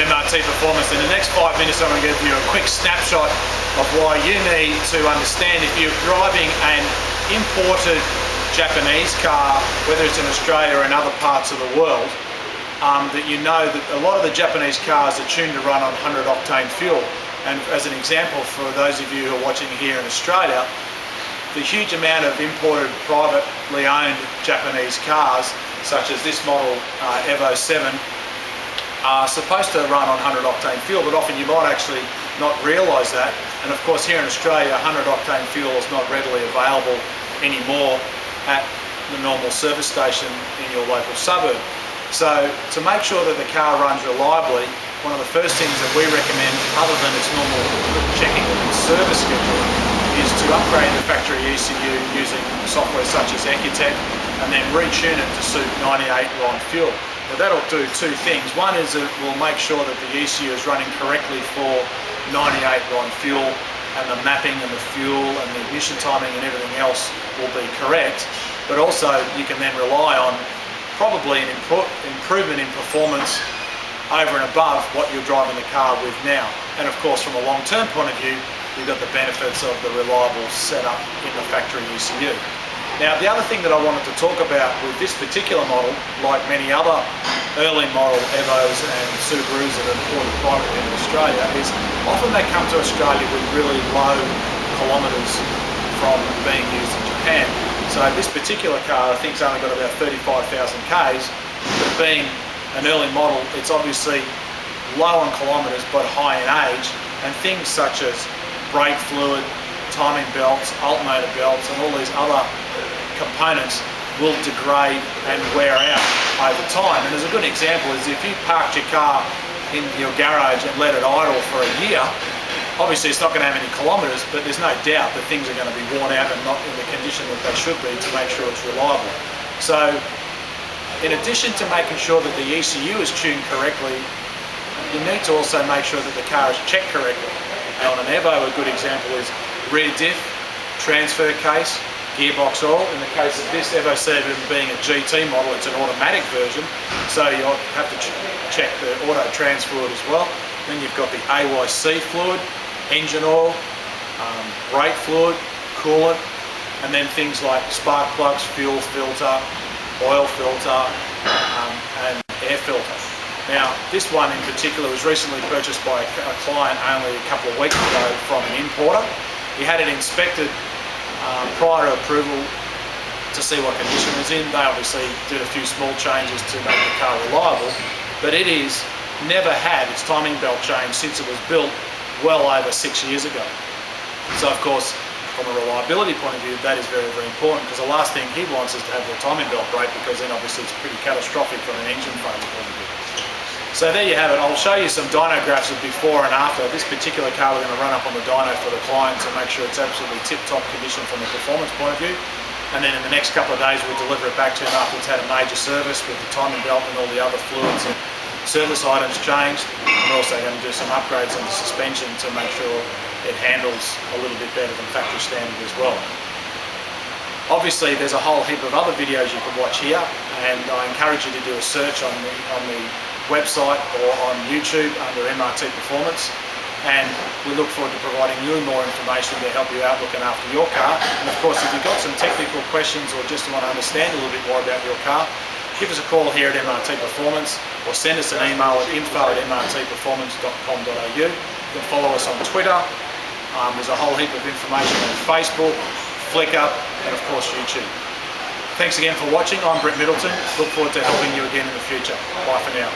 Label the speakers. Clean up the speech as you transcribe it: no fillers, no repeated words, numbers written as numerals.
Speaker 1: MRT Performance. In the next 5 minutes I'm going to give you a quick snapshot of why you need to understand if you're driving an imported Japanese car, whether it's in Australia or in other parts of the world, that you know that a lot of the Japanese cars are tuned to run on 100 octane fuel. And as an example, for those of you who are watching here in Australia, the huge amount of imported privately owned Japanese cars, such as this model EVO 7, are supposed to run on 100 octane fuel, but often you might actually not realise that. And of course here in Australia, 100 octane fuel is not readily available anymore at the normal service station in your local suburb. So to make sure that the car runs reliably, one of the first things that we recommend, other than its normal checking of its service schedule, is to upgrade the factory ECU using software such as Ecute and then retune it to suit 98 RON fuel. Now that'll do two things. One is it will make sure that the ECU is running correctly for 98 RON fuel, and the mapping and the fuel and the ignition timing and everything else will be correct. But also you can then rely on probably an improvement in performance over and above what you're driving the car with now. And of course from a long-term point of view, you've got the benefits of the reliable setup in the factory ECU. Now the other thing that I wanted to talk about with this particular model, like many other early model EVOs and Subarus that are imported privately in Australia, is often they come to Australia with really low kilometres from being used in Japan. So this particular car I think's only got about 35,000 Ks, but being an early model, it's obviously low on kilometres but high in age, and things such as brake fluid, timing belts, alternator belts and all these other components will degrade and wear out over time. And as a good example is if you parked your car in your garage and let it idle for a year, obviously it's not going to have any kilometres, but there's no doubt that things are going to be worn out and not in the condition that they should be to make sure it's reliable. So in addition to making sure that the ECU is tuned correctly, you need to also make sure that the car is checked correctly. And on an EVO, a good example is rear diff, transfer case, gearbox oil. In the case of this EVO 7 being a GT model, it's an automatic version, so you'll have to check the auto trans fluid as well. Then you've got the AYC fluid, engine oil, brake fluid, coolant, and then things like spark plugs, fuel filter, oil filter, and air filter. Now this one in particular was recently purchased by a client only a couple of weeks ago from an importer. He had it inspected prior to approval to see what condition it was in. They obviously did a few small changes to make the car reliable, but it is never had its timing belt changed since it was built well over 6 years ago. So of course from a reliability point of view that is very, very important, because the last thing he wants is to have the timing belt break, because then obviously it's pretty catastrophic from an engine failure point of view. So there you have it. I'll show you some dyno graphs of before and after. This particular car we're going to run up on the dyno for the client to make sure it's absolutely tip-top condition from a performance point of view. And then in the next couple of days we'll deliver it back to him after it's had a major service with the timing belt and all the other fluids and service items changed. We're also going to do some upgrades on the suspension to make sure it handles a little bit better than factory standard as well. Obviously there's a whole heap of other videos you can watch here, and I encourage you to do a search on the website or on YouTube under MRT Performance, and we look forward to providing you more information to help you out looking after your car. And of course if you've got some technical questions or just want to understand a little bit more about your car, give us a call here at MRT Performance or send us an email at info@mrtperformance.com.au. You can follow us on Twitter. There's a whole heap of information on Facebook, Flickr, and of course YouTube. Thanks again for watching. I'm Brett Middleton. Look forward to helping you again in the future. Bye for now.